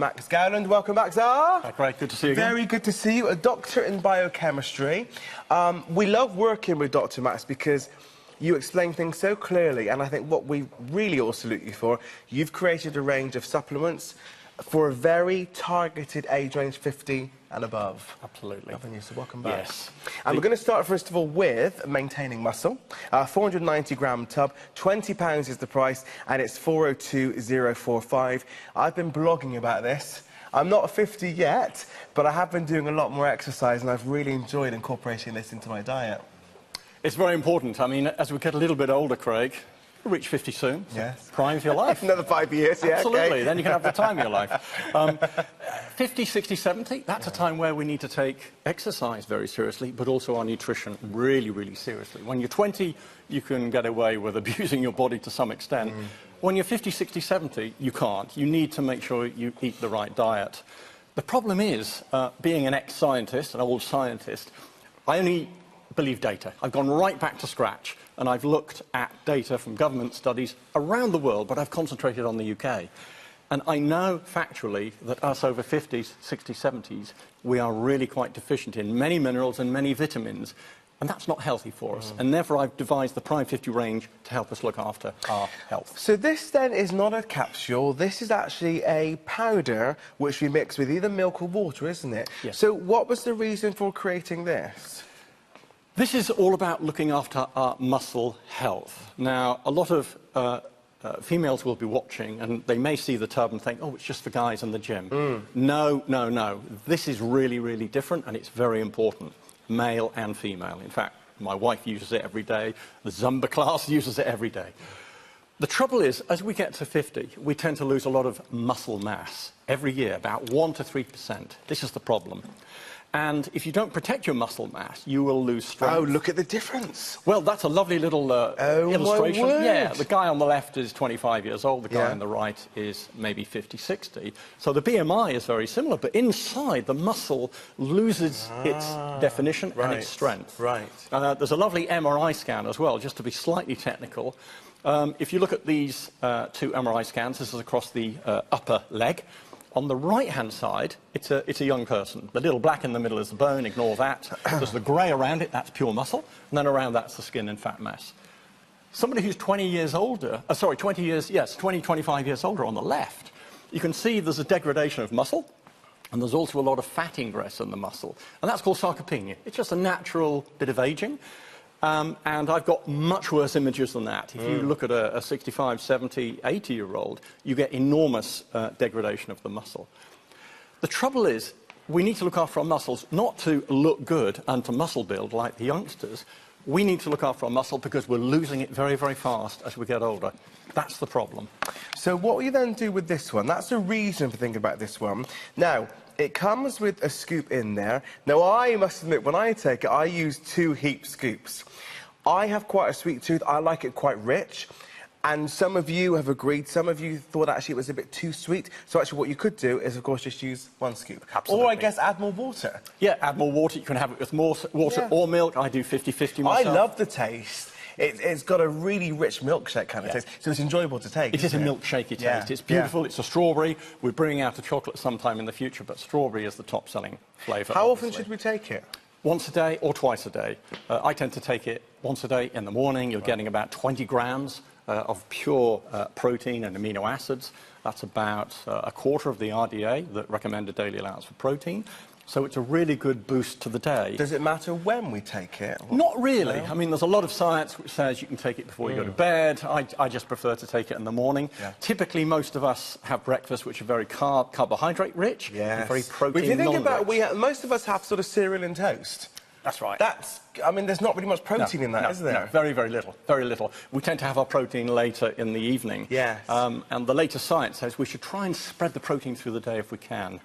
Max Gowland, welcome back, Zara. Hi, great, good to see you again. Very good to see you, a doctor in biochemistry. We love working with Dr. Max because you explain things so clearly, and I think what we really all salute you for, you've created a range of supplements for a very targeted age range, 50 and above. Absolutely. Haven't you? So welcome back. Yes. And we're going to start, first of all, with maintaining muscle. 490-gram tub, £20 is the price, and it's 402045. I've been blogging about this. I'm not 50 yet, but I have been doing a lot more exercise, and I've really enjoyed incorporating this into my diet. It's very important. I mean, as we get a little bit older, Craig, you'll reach 50 soon. Yes. Prime of your life. Another 5 years, yeah. Absolutely. Okay. Then you can have the time of your life. 50, 60, 70, that's a time where we need to take exercise very seriously, but also our nutrition really, really seriously. When you're 20, you can get away with abusing your body to some extent. When you're 50, 60, 70, you can't. You need to make sure you eat the right diet. The problem is, being an ex-scientist, an old scientist, I only believe data. I've gone right back to scratch, and I've looked at data from government studies around the world, but I've concentrated on the UK. And I know factually that us over 50s, 60s, 70s, we are really quite deficient in many minerals and many vitamins, and that's not healthy for us. And therefore, I've devised the Prime 50 range to help us look after our health. So this, then, is not a capsule. This is actually a powder which we mix with either milk or water, isn't it? Yes. So what was the reason for creating this? This is all about looking after our muscle health. Now, a lot of females will be watching, and they may see the tub and think, oh, it's just for guys in the gym. No, no, no. This is really, really different, and it's very important, male and female. In fact, my wife uses it every day. The Zumba class uses it every day. The trouble is, as we get to 50, we tend to lose a lot of muscle mass every year, about 1 to 3%. This is the problem. And if you don't protect your muscle mass, you will lose strength. Oh, look at the difference. Well, that's a lovely little illustration. My word. Yeah, the guy on the left is 25 years old, the guy on the right is maybe 50, 60. So the BMI is very similar, but inside the muscle loses its definition and its strength. Right. There's a lovely MRI scan as well, just to be slightly technical. If you look at these two MRI scans, this is across the upper leg. On the right-hand side, it's a young person. The little black in the middle is the bone, ignore that. There's the grey around it, that's pure muscle, and then around that's the skin and fat mass. Somebody who's 20 years older, 25 years older on the left, you can see there's a degradation of muscle, and there's also a lot of fat ingress in the muscle, and that's called sarcopenia. It's just a natural bit of aging. And I've got much worse images than that. If you look at a 65, 70, 80-year-old, you get enormous degradation of the muscle. The trouble is, we need to look after our muscles not to look good and to muscle build like the youngsters. We need to look after our muscle because we're losing it very, very fast as we get older. That's the problem. So what we then do with this one, that's the reason for thinking about this one. Now, it comes with a scoop in there. Now, I must admit, when I take it, I use 2 heap scoops. I have quite a sweet tooth. I like it quite rich. And some of you have agreed. Some of you thought actually it was a bit too sweet. So actually what you could do is, of course, just use 1 scoop. Absolutely. Or, I guess, add more water. Yeah, add more water. You can have it with more water or milk. I do 50-50 myself. I love the taste. It's got a really rich milkshake kind of taste, so it's enjoyable to take. It is a milkshakey taste. It's beautiful. It's a strawberry. We're bringing out a chocolate sometime in the future, but strawberry is the top-selling flavour. How often should we take it? Once a day or twice a day. I tend to take it once a day in the morning. You're getting about 20 grams of pure protein and amino acids. That's about a quarter of the RDA, the recommended daily allowance for protein. So it's a really good boost to the day. Does it matter when we take it? Not really. No? I mean, there's a lot of science which says you can take it before you go to bed. I just prefer to take it in the morning. Typically, most of us have breakfast which are very carbohydrate rich, and very protein. If you think about it, most of us have sort of cereal and toast. That's right. I mean, there's not really much protein in that, is there? No, very, very little. Very little. We tend to have our protein later in the evening. Yes. And the latest science says we should try and spread the protein through the day if we can.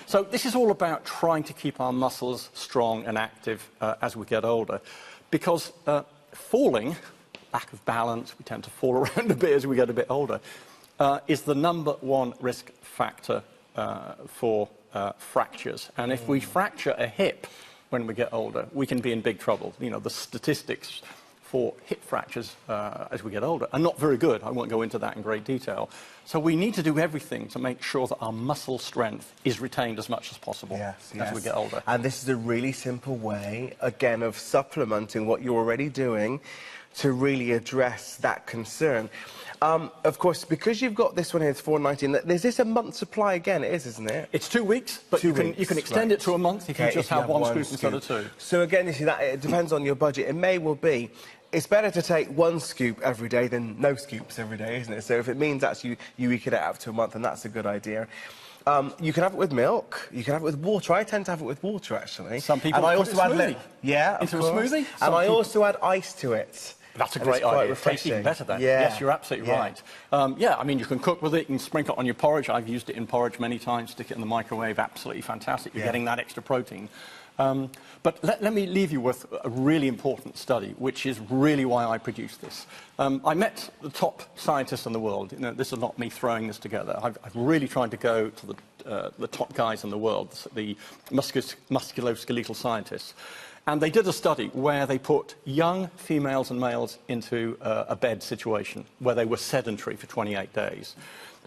So this is all about trying to keep our muscles strong and active as we get older. Because falling, lack of balance, we tend to fall around a bit as we get a bit older, is the #1 risk factor for fractures. And if we fracture a hip when we get older, we can be in big trouble. You know, the statistics for hip fractures as we get older are not very good. I won't go into that in great detail. So we need to do everything to make sure that our muscle strength is retained as much as possible as we get older. And this is a really simple way, again, of supplementing what you're already doing to really address that concern. Of course, because you've got this one here, it's $4.19. Is this a month supply again? It is, isn't it? It's 2 weeks, but you can extend it to a month if you just have one scoop instead of two. So again, you see that it depends on your budget. It may well be. It's better to take one scoop every day than no scoops every day, isn't it? So if it means actually you eke it out to a month, then that's a good idea. You can have it with milk. You can have it with water. I tend to have it with water, actually. Some people put it into a smoothie. And I also add ice to it. That's a great idea. It tastes even better then. Yeah. Yes, you're absolutely right. Yeah, I mean, you can cook with it, you can sprinkle it on your porridge. I've used it in porridge many times, stick it in the microwave, absolutely fantastic. You're getting that extra protein. But let me leave you with a really important study, which is really why I produced this. I met the top scientists in the world. You know, this is not me throwing this together. I've really tried to go to the top guys in the world, the musculoskeletal scientists. And they did a study where they put young females and males into a bed situation where they were sedentary for 28 days.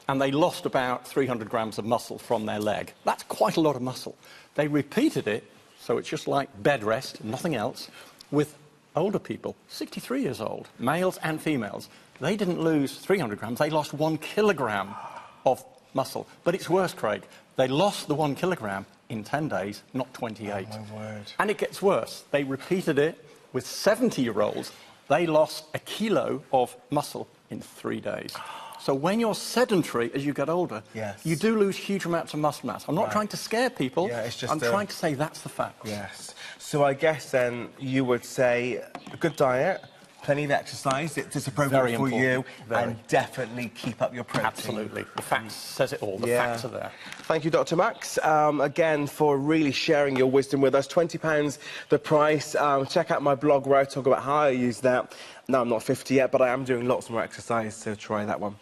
And they lost about 300 grams of muscle from their leg. That's quite a lot of muscle. They repeated it, so it's just like bed rest, nothing else, with older people, 63 years old, males and females. They didn't lose 300 grams, they lost 1 kilogram of muscle. But it's worse, Craig. They lost the 1 kilogram in 10 days, not 28. Oh, my word. And it gets worse. They repeated it with 70-year-olds. They lost 1 kilo of muscle in 3 days. So when you're sedentary as you get older, you do lose huge amounts of muscle mass. I'm not trying to scare people. I'm trying to say that's the fact. Yes. So I guess then you would say a good diet, plenty of exercise, it's appropriate for you, and definitely keep up your protein. Absolutely. The facts says it all. The facts are there. Thank you, Dr. Max, again, for really sharing your wisdom with us. £20 the price. Check out my blog where I talk about how I use that. No, I'm not 50 yet, but I am doing lots more exercise, so try that one.